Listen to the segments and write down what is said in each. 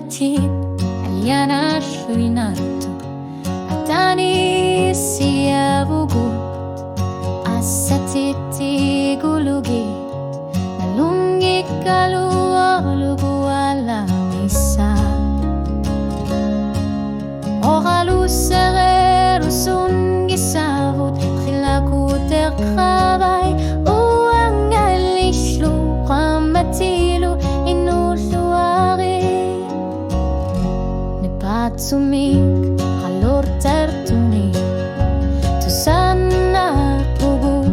matip Aliana shuinarto Atani siyabugut Asatiti gulugit Nalungi kaluolugu alam isa O kalusere rusun gisabut Khilakuter khabay Uang alishlu Qamatilu Inushuari Nipatsumik Kalor tertunik Tusana pugut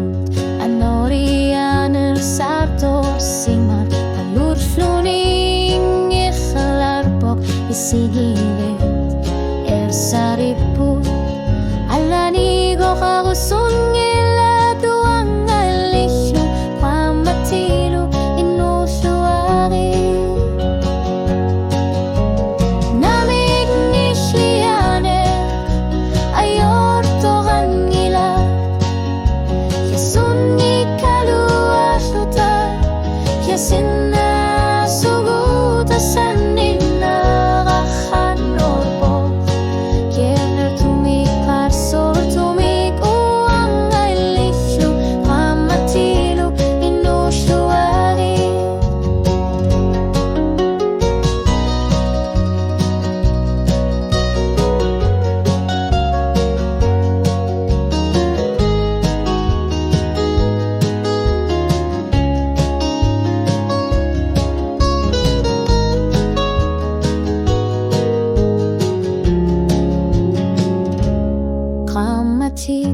Anorianer sartor simar Kalur fluning Ikhlarbok Isigilet Sariput Alanigo kagusun ila tuang alisyo Pamatilu inusuari Namig nishliane Ayor togan ila Yasun ikalua shuta Yasina suguta sanina Rahanor Kamatip,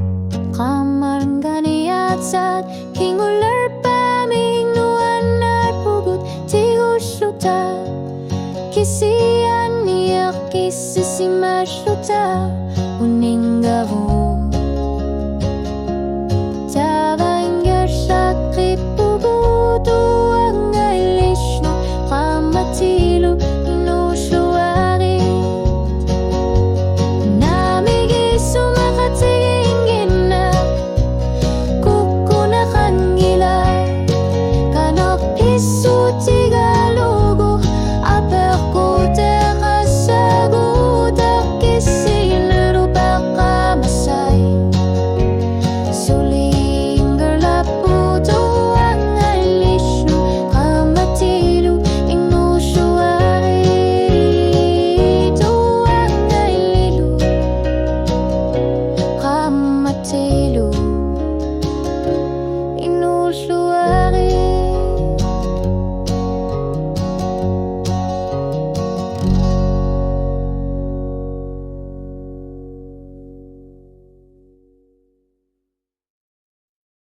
kamarnganiatsat Kingular paming nuanar pugut Tigusluta Kisian niyak kisisimasluta Uning gabo